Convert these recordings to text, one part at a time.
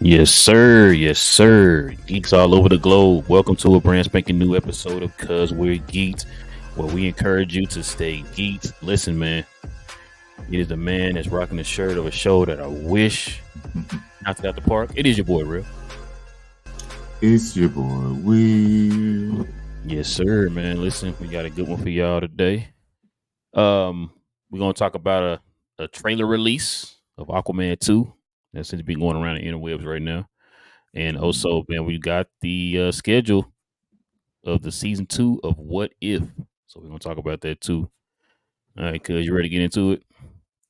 Yes, sir. Yes, sir. Geeks all over the globe. Welcome to a brand spanking new episode of Cuz We're Geeked, where we encourage you to stay geeked. Listen, man, it is the man that's rocking the shirt of a show that I wish knocked it out the park. It is your boy, Real. It's your boy Will. Yes, sir, man. Listen, we got a good one for y'all today. We're gonna talk about a trailer release of Aquaman 2 that seems to be going around the interwebs right now. And also, man, we got the schedule of the season 2 of What If. So we're gonna talk about that too. All right, cuz you ready to get into it?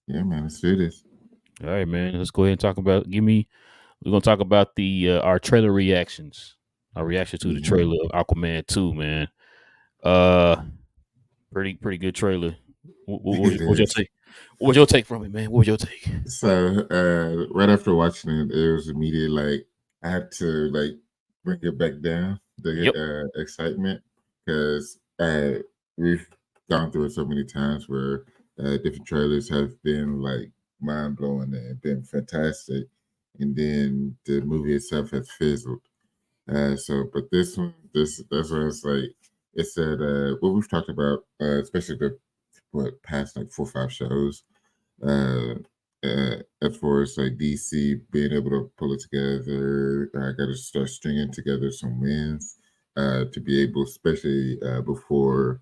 Yeah, man, let's do this. All right, man. Let's go ahead and talk about we're gonna talk about the our trailer reactions. Our reaction to the Yeah. trailer of Aquaman 2, man. Uh pretty good trailer. What was your take? What was your take from it, man? What was your take? So, right after watching it was immediate like I had to bring it back down the Yep. excitement because we've gone through it so many times where different trailers have been like mind blowing and been fantastic, and then the movie itself has fizzled. But this one, that's where it's like it said what we've talked about, especially the past like 4 or 5 shows. Uh, as far as like DC being able to pull it together, I got to start stringing together some wins to be able, especially before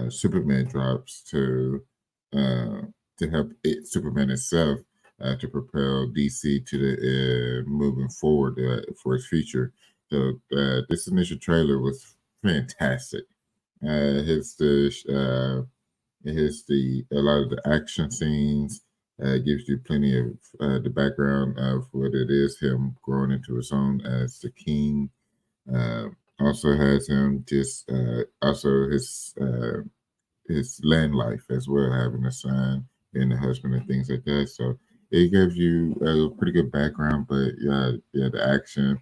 Superman drops, uh, to help Superman itself to propel DC to the moving forward for its future. So this initial trailer was fantastic. Hits the a lot of the action scenes. Gives you plenty of the background of what it is, him growing into his own as the king. Uh, Also has him just also his land life as well, having a son, being a husband, and things like that. So it gives you a pretty good background. But yeah, the action.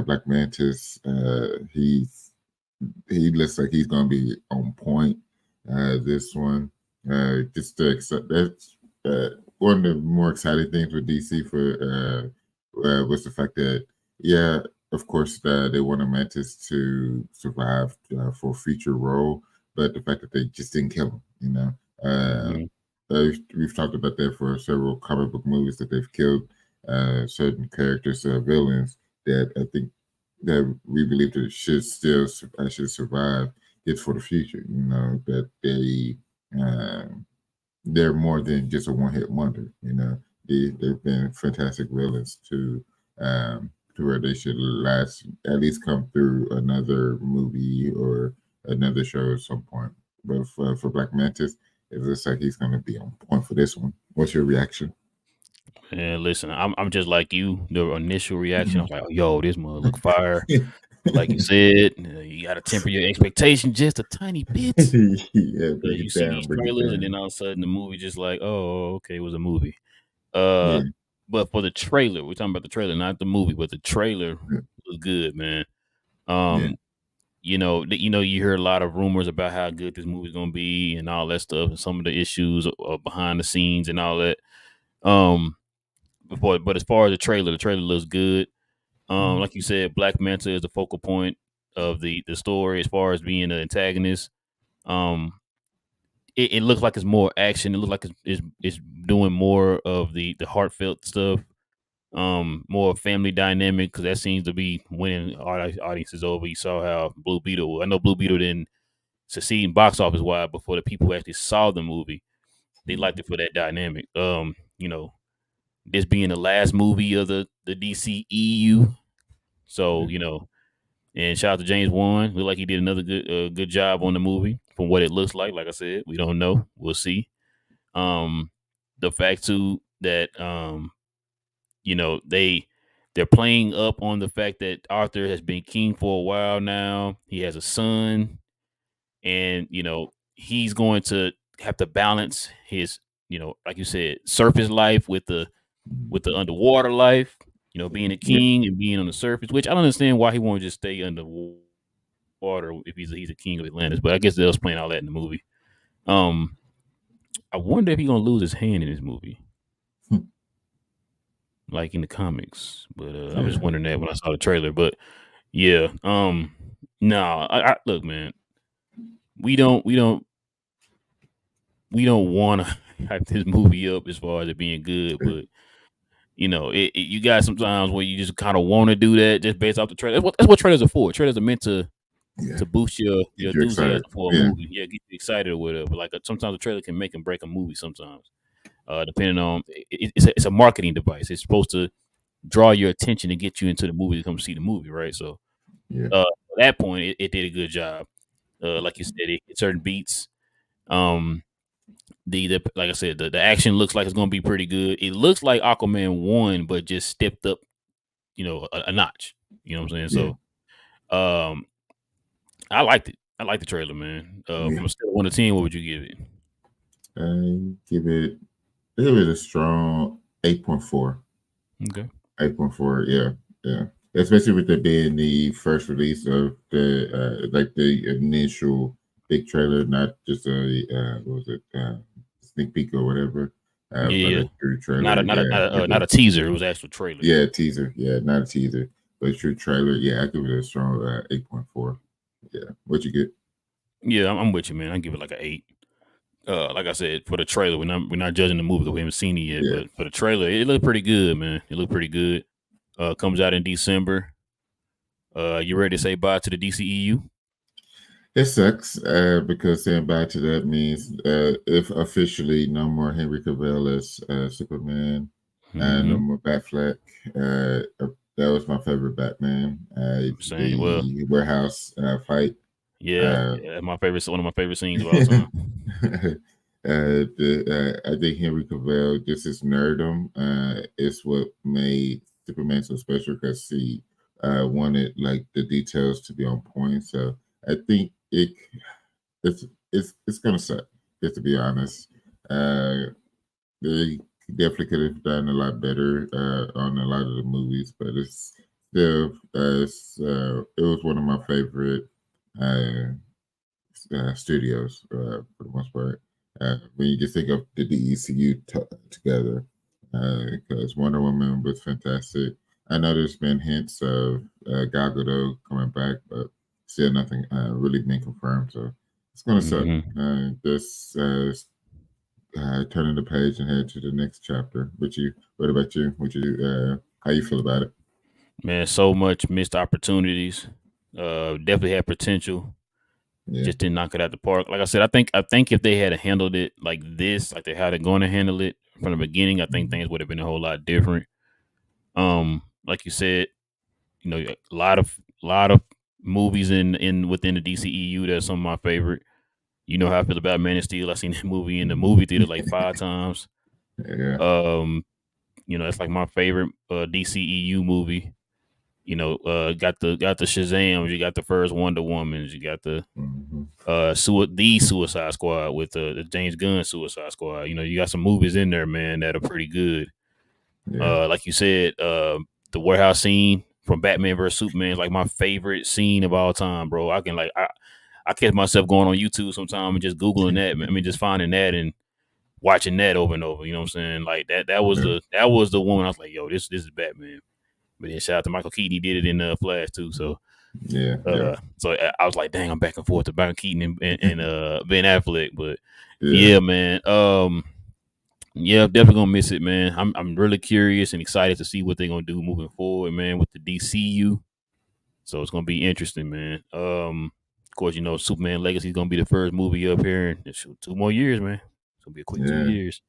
Black Mantis, he looks like he's gonna be on point. This one, just to accept that's one of the more exciting things with DC was the fact that yeah, of course they wanted Mantis to survive for a future role, but the fact that they just didn't kill him, Mm-hmm. we've talked about that for several comic book movies that they've killed certain characters, villains that I think that we believe that should survive is for the future. That they're more than just a one hit wonder. They've been fantastic villains to where they should last at least come through another movie or another show at some point. But for Black Mantis, it looks like he's going to be on point for this one. What's your reaction? And listen, I'm just like you. The initial reaction, I was like, oh, yo, this mother look fire. But like you said, you got to temper your expectation just a tiny bit Yeah, because bring you it see down, these bring it trailers, and then down. all of a sudden the movie just like, oh, okay, it was a movie. Uh, Yeah, but for the trailer, we're talking about the trailer, not the movie, but the trailer yeah, was good, man. yeah. Um, you hear a lot of rumors about how good this movie's gonna be and all that stuff, and some of the issues behind the scenes and all that. Um, but as far as the trailer looks good. Like you said, Black Manta is the focal point of the story as far as being the antagonist. Um, it looks like it's more action. It looks like it's doing more of the heartfelt stuff. More family dynamic because that seems to be winning audiences over. You saw how Blue Beetle. I know Blue Beetle didn't succeed in box office wide, but for the people who actually saw the movie, they liked it for that dynamic. This being the last movie of the DCEU, so and shout out to James Wan. Look like he did another good job on the movie from what it looks like. Like I said, we don't know. We'll see. Um, the fact too that they're playing up on the fact that Arthur has been king for a while now. He has a son, and he's going to have to balance his like you said surface life with the underwater life. Being a Yeah. king and being on the surface, which I don't understand why he won't just stay underwater if he's a king of Atlantis. But I guess they'll explain all that in the movie. I wonder if he's gonna lose his hand in this movie. like in the comics. But I was just Yeah, wondering that when I saw the trailer. But yeah, no, I look, man, we don't we don't we don't want to hype this movie up as far as it being good, but you got sometimes where you just kind of want to do that just based off the trailer. That's what trailers are for. Trailers are meant yeah. to boost your Get you excited. enthusiasm for a Yeah, movie. Yeah, get you excited or whatever. Like sometimes a trailer can make and break a movie. Sometimes, depending on it's a marketing device. It's supposed to draw your attention and get you into the movie to come see the movie, right? So, yeah, at that point, it did a good job. Like you said, it hit certain beats. Um, the like I said, the action looks like it's going to be pretty good. It looks like Aquaman 1, but just stepped up, a notch. You know what I'm saying? yeah, So, I liked it. I like the trailer, man. yeah. From a scale of 1 to 10, what would you give it? I give it a strong 8.4. Okay. 8.4, yeah, yeah. Especially with it being the first release of the like the initial big trailer, not just a what was it sneak peek or whatever, but Yeah, a true not trailer. a not a Yeah, not a, give not it a teaser. It was actual trailer. yeah teaser. Yeah, not a teaser, but a true trailer. Yeah, I give it a strong 8.4. Yeah, what you get? Yeah, I'm with you, man. I give it like an 8. Like I said, for the trailer, we're not judging the movie because we haven't seen it yet. Yeah, But for the trailer, it looked pretty good, man. It looked pretty good. Comes out in December. You ready to say bye to the DCEU? it sucks because saying bye to that means if officially no more Henry Cavill as Superman and no Mm-hmm. more Batfleck. That was my favorite Batman. Same. Well, The warehouse fight. yeah, Uh, yeah. One of my favorite scenes of all time. I think Henry Cavill, just his nerdum, is what made Superman so special because he wanted like the details to be on point. So I think it's it's gonna suck. Just to be honest, they definitely could have done a lot better on a lot of the movies, but it's still it was one of my favorite uh, studios for the most part. When you just think of the DECU together, because Wonder Woman was fantastic. I know there's been hints of Gal Gadot coming back, but still nothing really been confirmed. So it's gonna suck. Mm-hmm. Just turning the page and head to the next chapter. But you, what about you? What you, how you feel about it? Man, so much missed opportunities. Definitely had potential. Yeah. Just didn't knock it out the park. Like I said, I think if they had handled it like this, like they had it going to handle it from the beginning, I think Mhm. things would have been a whole lot different. Like you said, a lot of movies in within the DCEU that's some of my favorite. You know how I feel about Man of Steel. I seen that movie in the movie theater like 5 times. Yeah. Um, that's like my favorite DCEU movie. Got the Shazam. You got the first Wonder Woman. You got Hmm. the Suicide Squad with the James Gunn Suicide Squad. You got some movies in there, man, that are pretty good. Yeah. Like you said, the warehouse scene from Batman vs Superman is like my favorite scene of all time, bro. I catch myself going on YouTube sometime and just googling that. I mean, just finding that and watching that over and over. You know what I'm saying? Like that was Yeah. the one I was like, yo, this is Batman. But then shout out to Michael Keaton, he did it in Flash too. So Yeah. Yeah. I was like, dang, I'm back and forth to Michael Keaton and Ben Affleck. But Yeah. yeah, man. Yeah, definitely gonna miss it, man. I'm really curious and excited to see what they're gonna do moving forward, man, with the DCU. So it's gonna be interesting, man. Of course, Superman Legacy is gonna be the first movie up here in 2 more years, man. It's gonna be a quick two Yeah. years.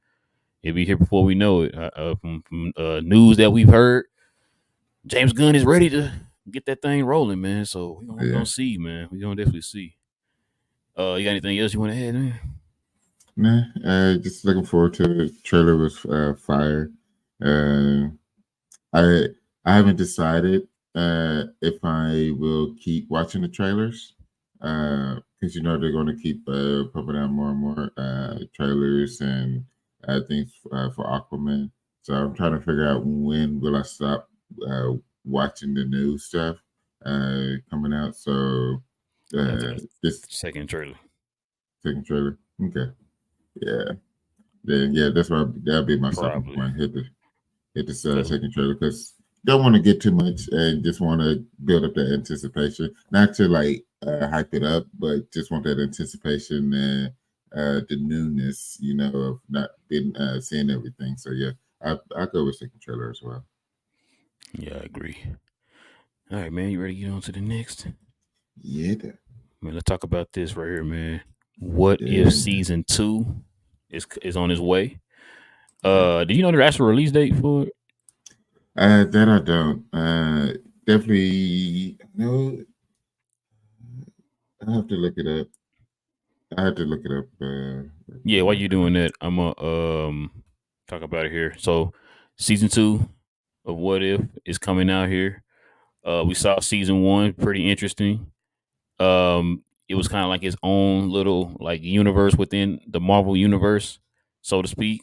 It'll be here before we know it. From news that we've heard, James Gunn is ready to get that thing rolling, man. So we gonna Yeah. see, man. We gonna definitely see. You got anything else you want to add, man? Nah, just looking forward to it. Trailer was fire. Uh, I I haven't decided if I will keep watching the trailers because they're going to keep pumping out more and more trailers and things for Aquaman. So I'm trying to figure out when will I stop uh, watching the new stuff coming out. So After the this second trailer, second trailer, okay, yeah, then yeah, that'll be my stopping probably. point. Hit the hit this So second trailer because don't want to get too much and just want to build up that anticipation, not to like hype it up, but just want that anticipation and the newness, of not being seeing everything. So yeah, I go with second trailer as well. yeah, I agree. All right, man. You ready to get on to the next? Yeah, Man, let's talk about this right here, man. What if yeah, season two is on its way? yeah. Do you know the actual release date for it? That I don't. Definitely no. I have to look it up. I have to look it up. Yeah, while you doing that, I'm gonna talk about it here. So, season two of What If is coming out here. We saw season one, pretty interesting. It was kind of like its own little like universe within the Marvel universe, so to speak.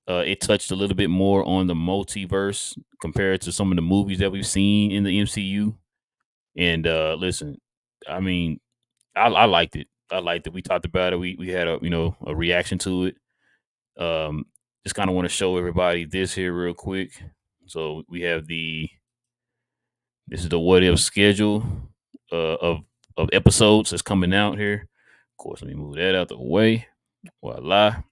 It touched a little bit more on the multiverse compared to some of the movies that we've seen in the MCU. And listen, I mean, I liked it. I liked it. We talked about it. We had a reaction to it. Um, just kind of want to show everybody this here real quick. So we have this is the what if schedule of episodes that's coming out here. Of course, let me move that out the way. Voila.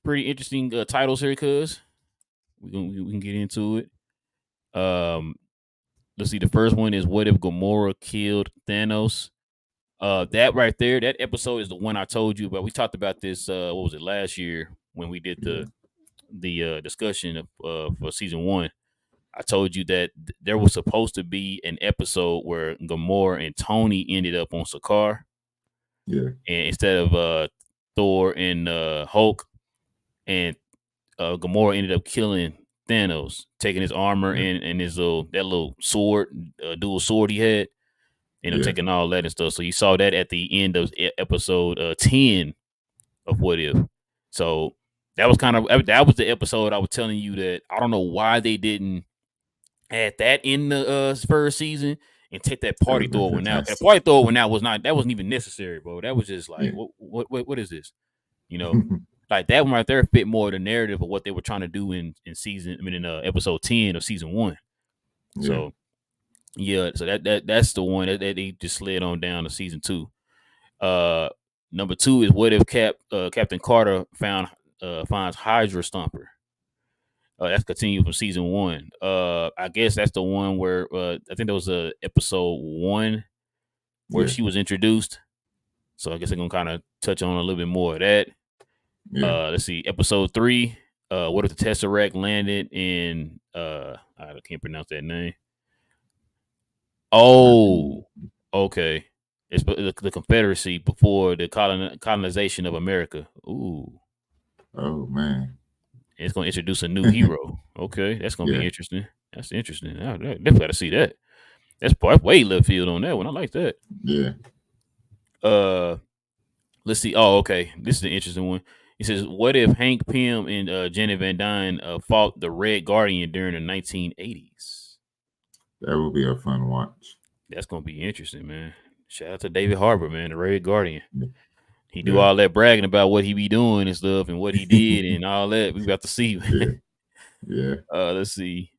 Pretty interesting titles here, cuz we can get into it. Um, let's see. The first one is what if Gamora killed Thanos? That right there, that episode is the one I told you about. We talked about this. What was it last year when we did yeah, the discussion of for season one? I told you that there was supposed to be an episode where Gamora and Tony ended up on Sakaar, yeah, and instead of Thor and Hulk, and Gamora ended up killing Thanos, taking his armor yeah, and his little sword, dual sword he had, yeah, taking all that and stuff. So you saw that at the end of episode 10 of What If. So that was the episode I was telling you that I don't know why they didn't add that in the first season and take that that party would have been Thor one out. That fantastic. party Thor one out that wasn't even necessary, bro. That was just like Yeah, what is this? You know, like that one right there fit more the narrative of what they were trying to do in episode 10 of season one. yeah, So yeah, so that's the one that they just slid on down to season two. Uh, number two is what if Captain Carter finds Hydra Stomper. That's continued from season one. I guess that's the one where I think there was a episode one where yeah, she was introduced. So I guess they're gonna kind of touch on a little bit more of that. yeah. Let's see, episode three. What if the Tesseract landed in? I can't pronounce that name. I Oh, can, okay. It's the Confederacy before the colonization of America. Ooh, oh man, it's gonna introduce a new hero. Okay, that's gonna be yeah, interesting. That's interesting. I definitely got to see that. That's way left field on that one. I like that. yeah. Uh, let's see. Oh, okay. This is an interesting one. He says, "What if Hank Pym and Janet Van Dyne fought the Red Guardian during the 1980s?" That would be a fun watch. That's gonna be interesting, man. Shout out to David Harbour, man, the Red Guardian. He do Yeah, all that bragging about what he be doing and stuff and what he did and all that. We about to see. yeah, yeah. Let's see.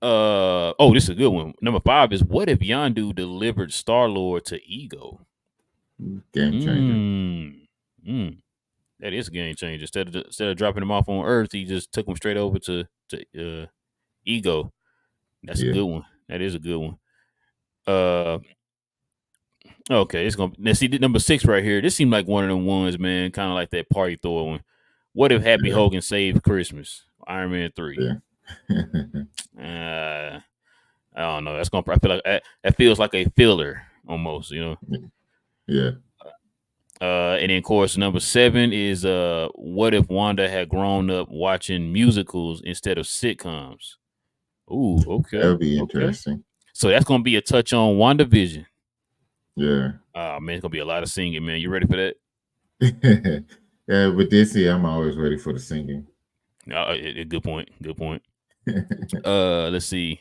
Oh, this is a good one. Number five is what if Yondu delivered Star Lord to Ego? Game changer. Mm. Mm. That is a game changer. Instead of dropping him off on Earth, he just took him straight over to Ego. That's a Yeah, good one. That is a good one. Uh, okay, it's gonna let's see number six right here. This seemed like one of them ones, man. Kind of like that party Thor one. What if Happy yeah, Hogan saved Christmas? Iron Man 3. yeah, Uh, I don't know. That's gonna. I feel like that feels like a filler almost. yeah. And then, of course, number seven is what if Wanda had grown up watching musicals instead of sitcoms? Ooh, That okay, would be okay. interesting. So that's gonna be a touch on WandaVision. Yeah. Man, it's gonna be a lot of singing, man. You ready for that? Yeah, with Disney, I'm always ready for the singing. Good point. Good point. Let's see.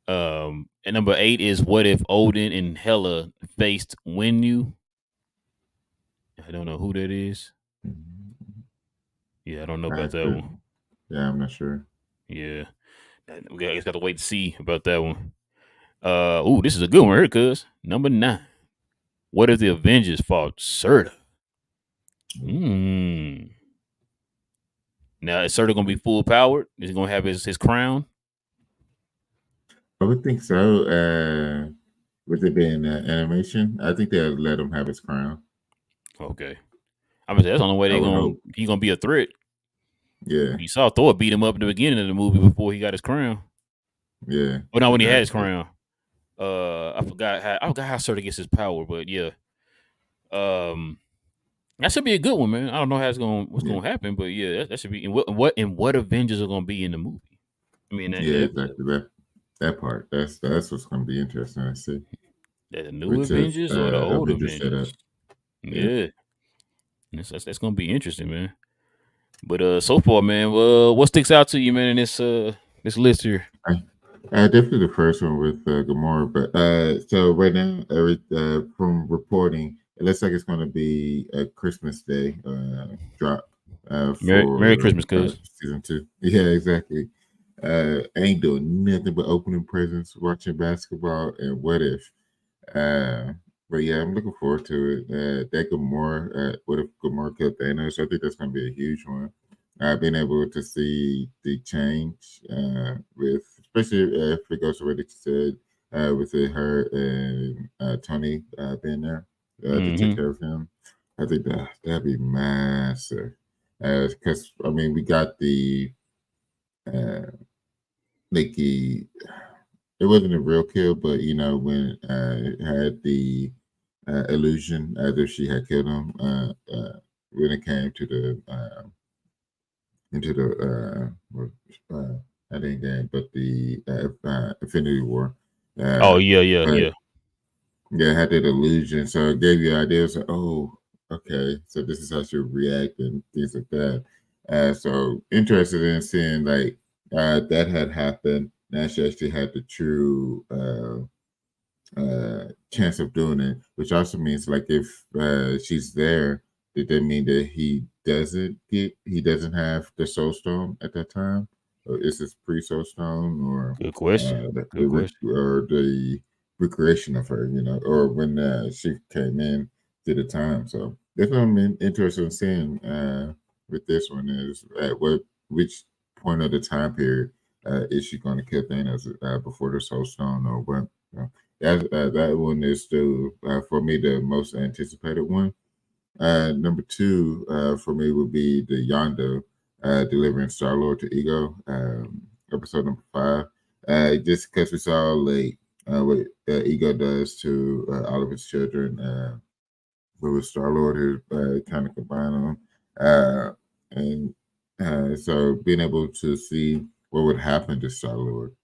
And number eight is what if Odin and Hela faced Winnu? I don't know who that is. Mhm. Yeah, I don't know I about have that to. one. Yeah, I'm not sure. Yeah, I just got to wait to see about that one. This is a good one, here, cuz number 9. What if the Avengers fought Serta? Hmm. Now is Serta gonna be full powered? Is he gonna have his crown? I would think so. With it being animation, I think they'll let him have his crown. Okay, I mean that's the only way I they would gonna hope. he gonna be a threat. Yeah, You saw Thor beat him up in the beginning of the movie before he got his crown. yeah, Oh no, when he had his exactly. crown. I forgot how Serta gets his power, but yeah. Um, that should be a good one, man. I don't know how what's Yeah, gonna happen, but yeah, that should be. And what Avengers are gonna be in the movie? I mean, yeah, exactly. That part. That's what's going to be interesting to see, the new which is Avengers or the old Avengers Avengers? setup. Yeah. Yeah, that's gonna be interesting, man. But so far, man, what sticks out to you, man, in this list here? Definitely the first one with Gamora, but so right now, from reporting, it looks like it's going to be a Christmas Day drop Merry for Christmas, cuz. season 2. Yeah, exactly. Ain't doing nothing but opening presents, watching basketball, and what if? Uh, but yeah, I'm looking forward to it. That Gamora, what if Gamora killed Thanos? I think that's going to be a huge one. Being able to see the change with, especially if it goes to what it said, with her and Tony being there to take Mm-hmm. care of him. I think that'd be massive. Because I mean, we got the uh, like the it wasn't a real kill, but when it had the illusion as if she had killed him when it came to the into the not in game, but the Infinity War. Oh Uh, yeah, yeah, but yeah. yeah, it had that illusion, so it gave you ideas like, oh, okay, so this is how she would react and things like that. So interested in seeing like that had happened. Now she actually had the true chance of doing it, which also means like if she's there, did that mean that he doesn't have the soul stone at that time? Or is this pre soul stone or Good question. Good question. or the recreation of her, or when she came in to the time. So that's what I'm interested in seeing with this one is at which point of the time period is she going to kill Thanos before the soul stone or what? That one is still for me the most anticipated one. Number two for me would be the Yondu delivering Star Lord to Ego, episode number 5. Just because we saw like what Ego does to all of his children, with Star Lord who kind of combine them, and so being able to see what would happen to Star Lord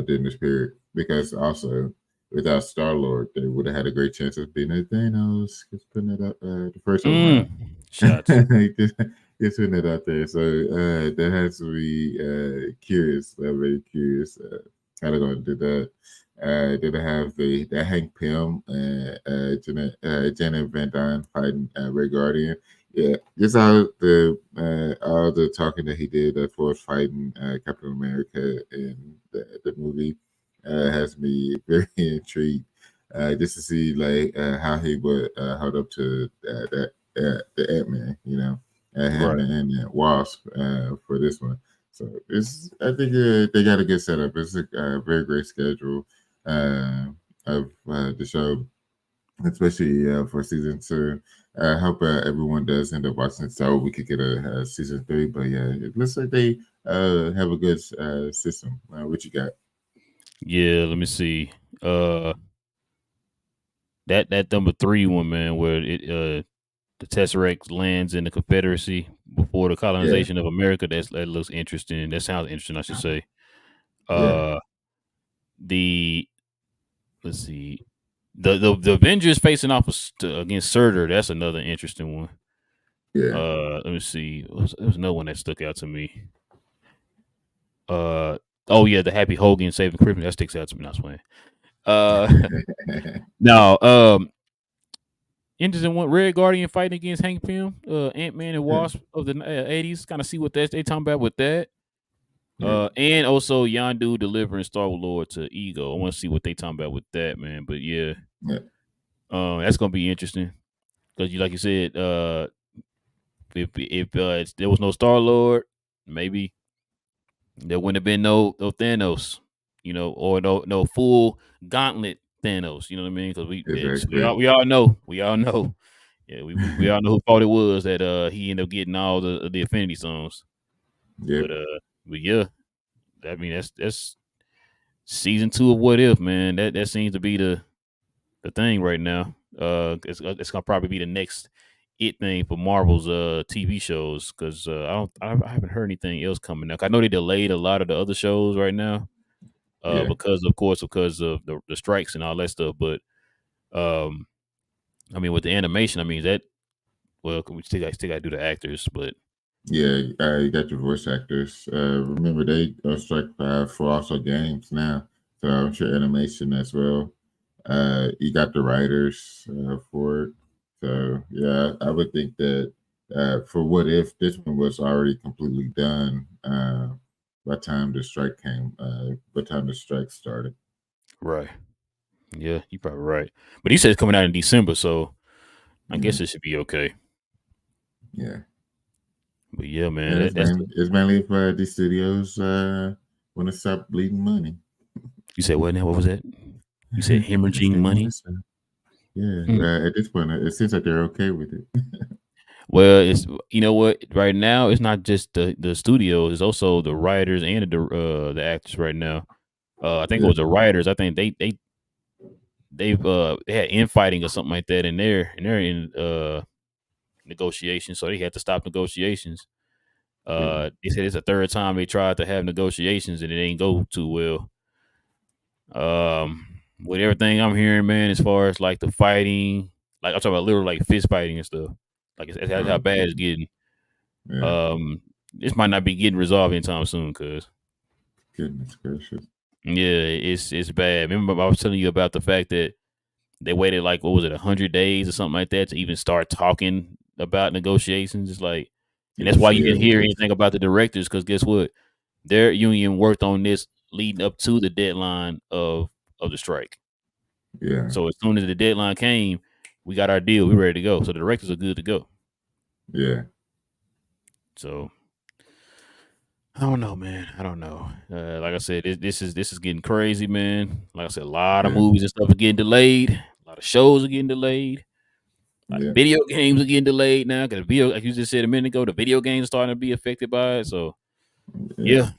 during this period, because also without Star Lord, they would have had a great chance of being a Thanos. Just putting it up the first time around. Shots. just putting it out there. So that has to be curious. Very curious how they're going to do that. Did I have the Hank Pym and Janet Van Dyne fighting Red Guardian? Yeah, just all the talking that he did for fighting Captain America in the movie has me very intrigued. Just to see like how he would hold up to the Ant Man, him Right. and Wasp for this one. So I think they got a good setup. It's a very great schedule of the show, especially for season 2. I hope everyone does end up watching it so we could get a season 3. But yeah, it looks like they have a good system. What you got? Yeah, let me see. Uh that number 3 one, man, where the Tesseract lands in the Confederacy before the Yeah, colonization of America. That looks interesting. That sounds interesting, I should say. yeah, Uh the let's see. The Avengers facing off against Surtur, that's another interesting one. yeah. Let me see. There was another one that stuck out to me. Uh oh yeah, the Happy Hogan saving Christmas, that sticks out to me, not swaying. Uh no, interesting one. Red Guardian fighting against Hank Pym, Ant Man and Yeah, Wasp of the '80s. Kind of see what they talking about with that. yeah, And also Yondu delivering Star Lord to Ego. I want to see what they talking about with that, man. But yeah, yeah. that's gonna be interesting because you, like you said, if there was no Star Lord, maybe there wouldn't have been no Thanos, or no full gauntlet Thanos. You know what I mean? Because Exactly. we all know, yeah, we all know who thought it was that he ended up getting all the Infinity Stones. Yep. But but yeah, I mean that's season 2 of What If, man. That seems to be the thing right now. It's gonna probably be the next it thing for Marvel's TV shows because I haven't heard anything else coming out. I know they delayed a lot of the other shows right now Yeah. because of the strikes and all that stuff. But um, I mean with the animation, I mean that we still got to do the actors, but Yeah, you got your voice actors. Remember, they are strike for also games now, so I'm sure animation as well. You got the writers for it, so yeah, I would think that for What If, this one was already completely done by the time the strike came. By the time the strike started. right, yeah, you're probably right. But he said it's coming out in December, so I Yeah, guess it should be okay. yeah, But yeah, man, and it's mainly if the studios want to stop bleeding money. you said what now? What was that? You said Yes, hemorrhaging they want money. to stop. Yeah, Mm. at this point, it seems like they're okay with it. Well, it's you know what? Right now, it's not just the studios; it's also the writers and the actors. Right now, I think it Yeah, was the writers. I think they had infighting or something like that in their in negotiations, so they had to stop negotiations. yeah, They said it's the third time they tried to have negotiations and it ain't go too well. With everything I'm hearing, man, as far as like the fighting, like I'm talking about literal like fist fighting and stuff. Like that's how bad it's okay, getting. yeah. Um, this might not be getting resolved anytime soon, cause Goodness gracious. yeah, it's bad. Remember, I was telling you about the fact that they waited like what was it, 100 days or something like that to even start talking about negotiations. It's like, and that's why you Yeah, didn't hear anything about the directors, because guess what? Their union worked on this leading up to the deadline of the strike. yeah, So as soon as the deadline came, we got our deal. We ready to go. So the directors are good to go. yeah, So I don't know, man. I don't know. Like I said, this is getting crazy, man. Like I said, a lot of yeah, movies and stuff are getting delayed. A lot of shows are getting delayed. A lot of yeah, video games are getting delayed now because video, like you just said a minute ago, the video games are starting to be affected by it. So yeah. yeah,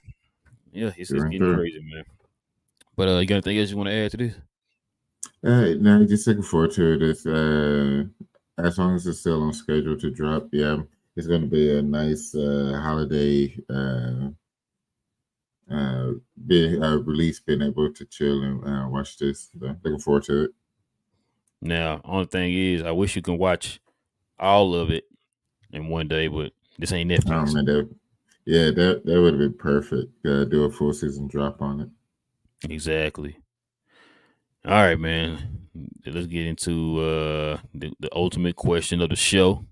yeah, it's Through and getting through. crazy, man. But you got anything else you want to add to this? No, just looking forward to it. As long as it's still on schedule to drop, yeah, it's going to be a nice holiday uh, release. Being able to chill and watch this. So, looking forward to it. Now, only thing is, I wish you can watch all of it in one day, but this ain't Netflix. Man, yeah, that would have been perfect. Do a full season drop on it. Exactly. All right, man. Let's get into the ultimate question of the show.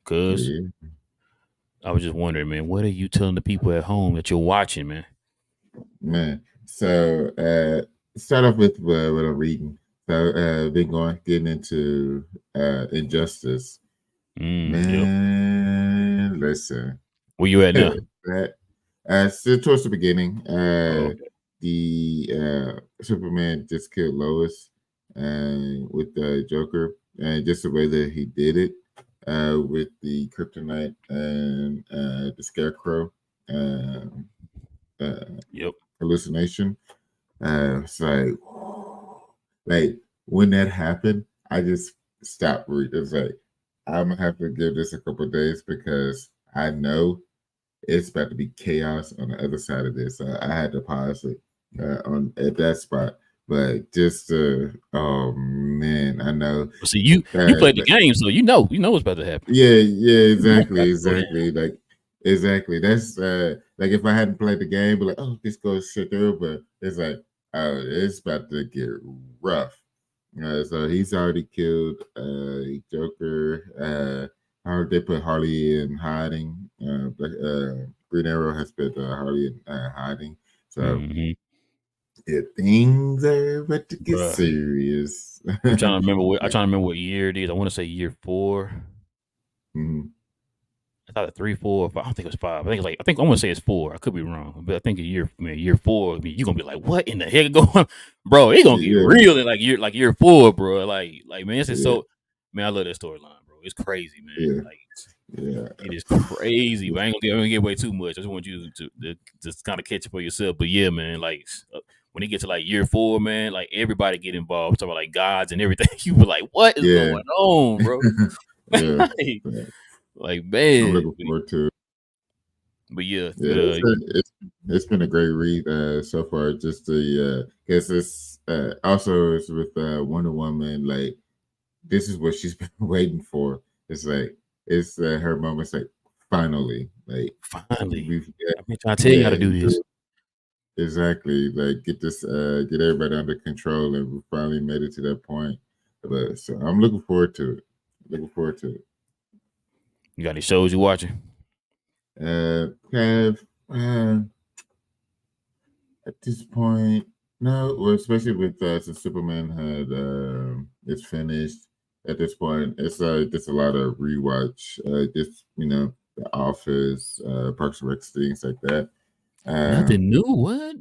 Cause Yeah, I was just wondering, man, what are you telling the people at home that you're watching, man? man. So start off with what I'm reading. So been getting into injustice. Yep. Man, listen. Where you at now? that still towards the beginning. Oh, okay. The Superman just killed Lois with the Joker, and just the way that he did it with the kryptonite and the Scarecrow um uh, Yep. hallucination. It's like when that happened, I just stopped reading. It's like I'm gonna have to give this a couple of days because I know it's about to be chaos on the other side of this. I had to pause it on at that spot, but just oh man, I know Well, see, you played the game, so you know what's about to happen. yeah, yeah, You know what's exactly, about to go down. exactly. Like exactly. That's like if I hadn't played the game, but like, oh, this goes straight through, but it's like, oh, it's about to get rough. So he's already killed Joker. I heard they put Harley in hiding. Green Arrow has put Harley in hiding. So Hmm. yeah, things are about to get Bruh. serious. I'm trying to remember what I'm Yeah. trying to remember what year it is. I want to say year 4. Mhm. I thought 3, 4, or 5. I don't think it was 5. I think I want to say it's 4. I could be wrong, but I think year 4. I mean, you gonna be like, what in the heck going, on? Bro? It gonna get Yeah, real in like year 4, bro. Like man, it's just yeah, so man. I love that storyline, bro. It's crazy, man. yeah, Like yeah, it is crazy. But I ain't gonna give away too much. I just want you to just kind of catch it for yourself. But yeah, man. Like when it gets to like year 4, man, like everybody get involved. Talking about like gods and everything. You were like, what is yeah, going on, bro? yeah. like, Yeah. like I'm man. looking forward to it. But yeah, Yeah, it's been a great read so far. Just the because it's also it's with Wonder Woman. Like this is what she's been waiting for. It's like it's her moment. It's like finally, like finally, we've I've been trying to tell you how yeah, to do this. exactly. Like get this get everybody under control, and we finally made it to that point. But so I'm looking forward to it. Looking forward to it. You got any shows you watching? Have at this point, no. Well, especially with since Superman had it's finished. At this point, it's just a lot of rewatch. Just The Office, Parks and Rec, things like that. Nothing Um, new. What?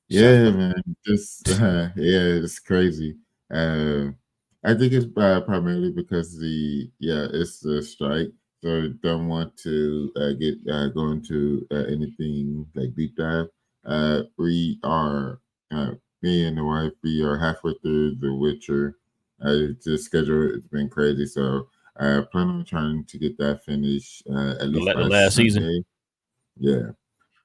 yeah, Shocker. man. Just yeah, it's crazy. Uh, I think it's primarily because it's the strike, so don't want to get go into anything like deep dive. We are me and the wife. We are halfway through The Witcher. The schedule it's been crazy, so I plan on trying to get that finished at least The by last season. Sunday. Yeah.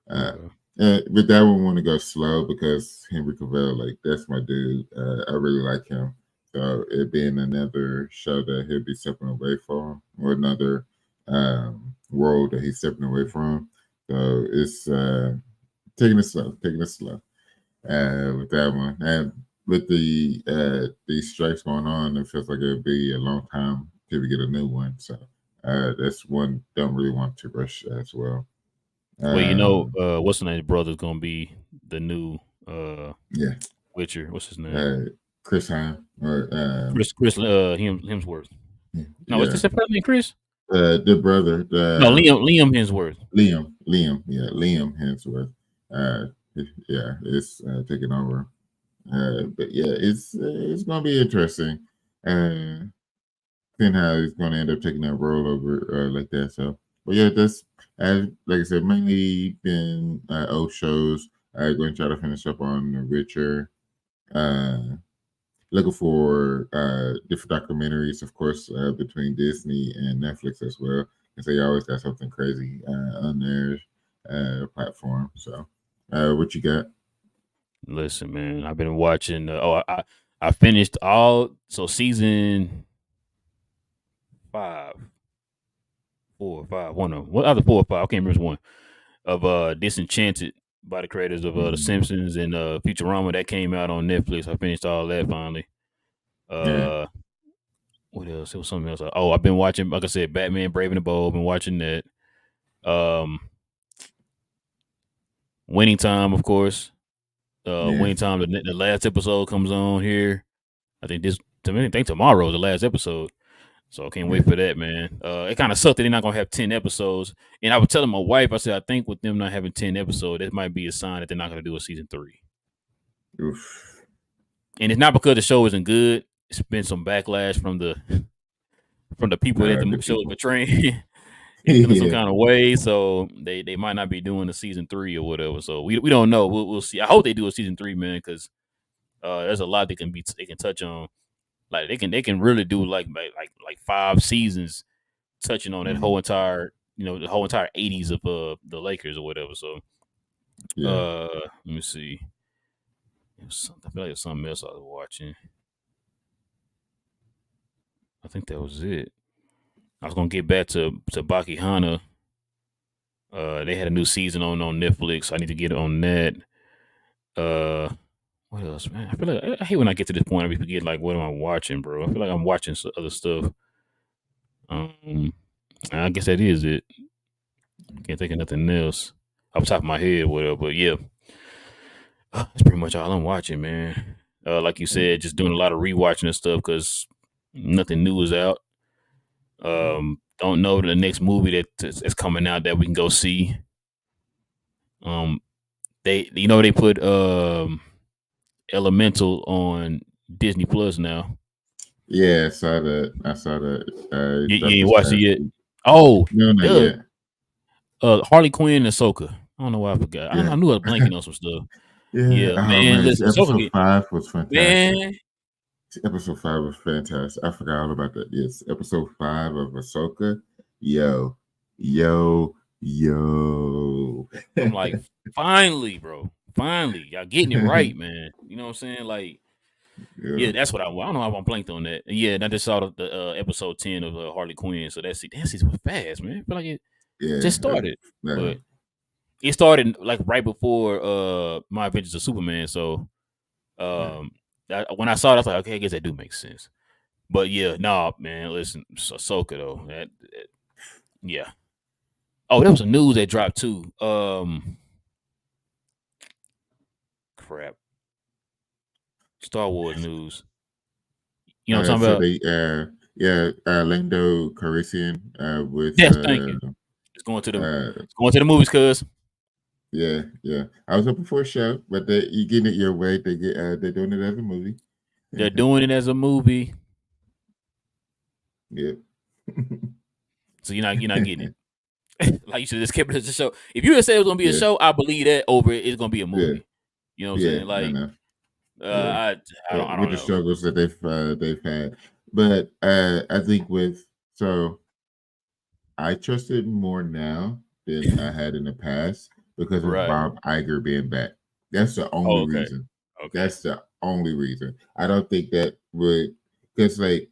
Uh, Okay. but that one want to go slow because Henry Cavill, like that's my dude. I really like him. So it being another show that he'll be stepping away from, or another role that he's stepping away from. So it's taking it slow with that one. And with these strikes going on, it feels like it'll be a long time till we get a new one. So that's one don't really want to rush as well. Well, Um, what's the name? Brother's gonna be the new uh yeah, Witcher. What's his name? uh, Chris Hine or Chris Hemsworth. No, what's yeah, this name? Chris? the brother, No, the Liam Hemsworth. Liam Hemsworth. Uh, yeah, it's taking over. But yeah, it's gonna be interesting. Uh, seeing how he's gonna end up taking that role over like that. So, but yeah, that's like I said, mainly been old shows. I'm going to try to finish up on The Witcher. Uh, Looking for different documentaries, of course, between Disney and Netflix as well, because they always got something crazy on their platform. So, what you got? Listen, man, I've been watching. I finished all season 5, 4, 5, one of them. What other 4 or 5? I can't remember which one of Disenchanted by the creators of The Mm, Simpsons and Futurama that came out on Netflix. I finished all that finally. yeah, Uh, what else? It was something else. Oh, I've been watching, like I said, Batman: Brave and the Bold. Been watching that. Um, Winning Time, of course. yeah, Winning Time. The last episode comes on here. I think I think tomorrow is the last episode. So I can't yeah. wait for that, man. It kind of sucked that they're not gonna have 10 episodes. And I was telling my wife, I said, I think with them not having 10 episodes, that might be a sign that they're not gonna do a season 3. Oof. And it's not because the show isn't good. It's been some backlash from the people that the The show is people. portraying and feeling some Yeah. kind of way. So they might not be doing the season 3 or whatever. So we don't know. We'll see. I hope they do a season 3, man, because there's a lot they can touch on. Like they can really do like 5 seasons touching on that whole Hmm. entire the whole entire 80s of the Lakers or whatever. So Yeah. let me see. I feel like there's something else I was watching. I think that was it. I was gonna get back to Baki Hana. They had a new season on Netflix. I need to get on that. Uh, What else, man? I feel like I hate when I get to this point and we forget like what am I watching, bro. I feel like I'm watching other stuff. Um, I guess that is it. Can't think of nothing else off the top of my head, whatever. But yeah, that's pretty much all I'm watching, man. Like you said, just doing a lot of rewatching and stuff because nothing new is out. Don't know the next movie that's coming out that we can go see. Um, they put Elemental on Disney Plus now. Yeah, I saw that. I saw that. I You dropped ain't this watched it past yet? week. Oh, No, not duh. yet. Harley Quinn and Ahsoka. I don't know why I forgot. Yeah. I knew I was blanking on some stuff. Yeah. Yeah, Oh man. man, Listen, Ahsoka episode get 5 was fantastic. man. Episode 5 was fantastic. I forgot all about that. Yes, episode 5 of Ahsoka. Yo, yo, yo. I'm like, finally, bro. Finally, y'all getting it right, man. You know what I'm saying? Like, Yeah, yeah, that's what I don't know how I'm blanked on that. Yeah, and I just saw the episode 10 of Harley Quinn. So that's it. That's it was fast, man. I feel like it yeah. just started, Uh, but it started like right before My Adventures of Superman. So when I saw it, I was like, okay, I guess that do make sense. But yeah, nah, man. Listen, Ahsoka though. Yeah. Oh, there was some news that dropped too. Crap. Star Wars news. You know what I'm talking so about? they, Lando Calrissian, with, Yes, thank you. It's uh, going to the movies, cuz. yeah, yeah. I was hoping for a show, but you getting it your way. They're doing it as a movie. They're doing it as a movie, Yeah. so you're not getting it. Like you should just kept it as a show. If you had said it was gonna be a Yeah, show, I believe that over it's gonna be a yeah, movie. You know what I'm yeah. saying? I Like, know. Yeah, I with don't the know. struggles that they've had, but I think with so I trust it more now than I had in the past because of Right. Bob Iger being back. That's the only Oh, okay. reason. Okay. That's the only reason. I don't think that would, because like,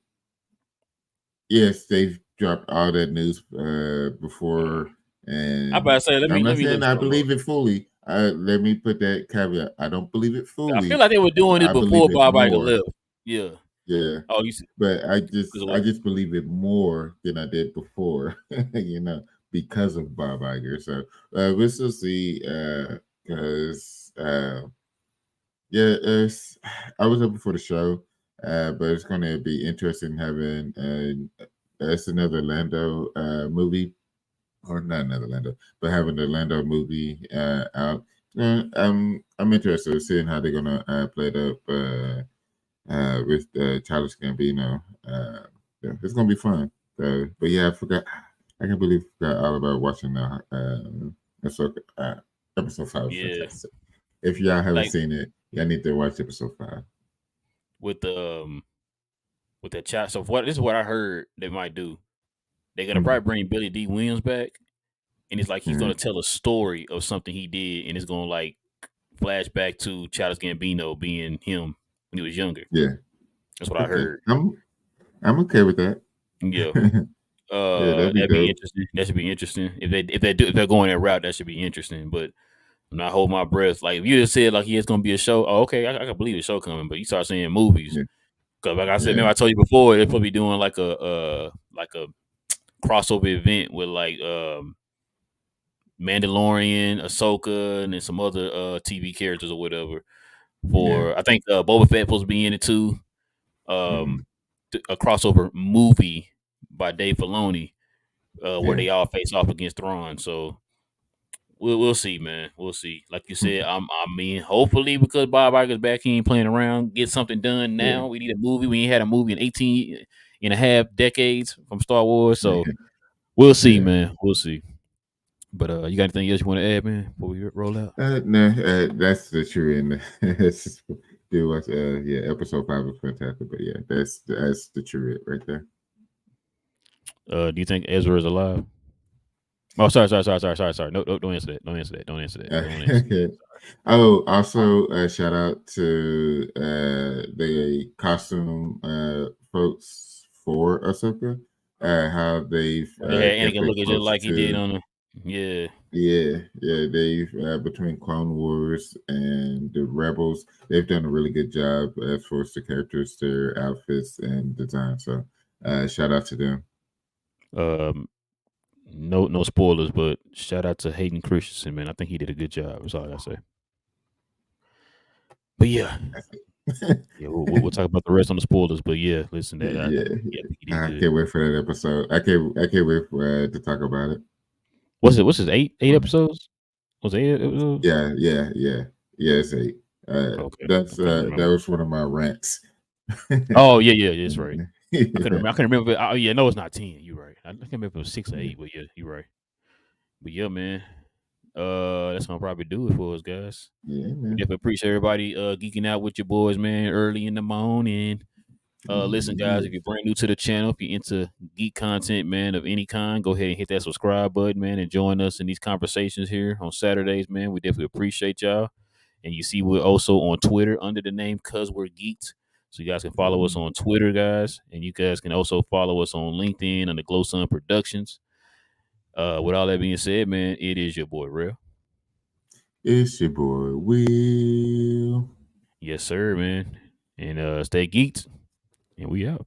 yes, they've dropped all that news Uh, before, I about to and say I'm let not me saying look I some up. believe it fully. Let me put that caveat. I don't believe it I feel fully, like they were but doing it I believe before it Bob Iger more. left. Yeah. Yeah, Oh, you see, but I because just I what? just believe it more than I did before, because of Bob Iger. So we'll still see. Because yeah, I was hoping for the show, but it's going to be interesting having it's another Lando movie, or not another Lando, but having the Lando movie out. I'm interested in seeing how they're gonna play it up. With Childish Gambino. Yeah, it's gonna be fun. But yeah, I forgot. I can't believe I forgot all about watching the episode, episode 5 is Yeah. fantastic. If y'all haven't Like seen it, y'all need to watch episode 5. with the with that chat. So what this is what I heard they might do. They're gonna Mm, probably bring Billy D. Williams back, and it's like he's gonna mm, tell a story of something he did, and it's gonna like flash back to Childish Gambino being him when he was younger. yeah. That's what I Okay. heard. I'm okay with that. Yeah. Yeah, that'd be That'd be dope. interesting. That should be interesting. If they're going that route, that should be interesting. But I'm not holding my breath. Like if you just said like yeah, it's gonna be a show, oh okay, I can believe a show coming. But you start saying movies. Yeah, Cause like I said, yeah, remember I told you before, they're probably doing like a crossover event with like Mandalorian, Ahsoka, and then some other TV characters or whatever. yeah. For I think Boba Fett supposed to be in it too. Mm, Um, a crossover movie by Dave Filoni, where yeah. they all face off against Thrawn. So we'll see, man. We'll see. Like you said, I mean, hopefully because Bob Iger's back, he ain't playing around. Get something done Yeah, now. We need a movie. We ain't had a movie in 18 and a half decades from Star Wars. So yeah, we'll see, yeah. man. We'll see. But you got anything else you want to add, man, before we roll out? No, that's the true end. Do watch, yeah, episode 5 was fantastic, but yeah, that's the true it right there. Do you think Ezra is alive? Oh, sorry. No, don't answer that. Don't answer that. Don't answer that. Don't answer that. Okay. Oh, also, shout out to the costume folks for Ahsoka, how they've They had kept Anakin it looking just close like he did to, on the. Yeah. Yeah. They've between Clone Wars and the Rebels, they've done a really good job as far as the characters, their outfits, and design. So, shout out to them. Um, no spoilers, but shout out to Hayden Christensen, man. I think he did a good job. That's all I gotta say. But yeah, yeah, we'll talk about the rest on the spoilers. But yeah, listen, that Yeah, yeah, yeah. he did I good. can't wait for that episode. I can't wait for, to talk about it. What's it? What's his eight episodes? Was it 8 episodes? Yeah. It's eight. Okay, I That's couldn't that remember. was one of my rants. Oh yeah, that's right. Yeah, I couldn't remember. Oh yeah, no, it's not 10. You're right. I can't remember if it was 6 or 8, yeah, but yeah, you're right. But yeah, man. That's gonna probably do it for us, guys. yeah, We man. definitely appreciate everybody geeking out with your boys, man, early in the morning. Listen, guys, if Yeah. you're brand new to the channel, if you're into geek content, man, of any kind, go ahead and hit that subscribe button, man, and join us in these conversations here on Saturdays, man. We definitely appreciate y'all. And you see, we're also on Twitter under the name Cuz We're Geeked. So you guys can follow us on Twitter, guys. And you guys can also follow us on LinkedIn under Glow Sun Productions. With all that being said, man, it is your boy, Real. It's your boy Will. Yes, sir, man. And stay geeked. And we out.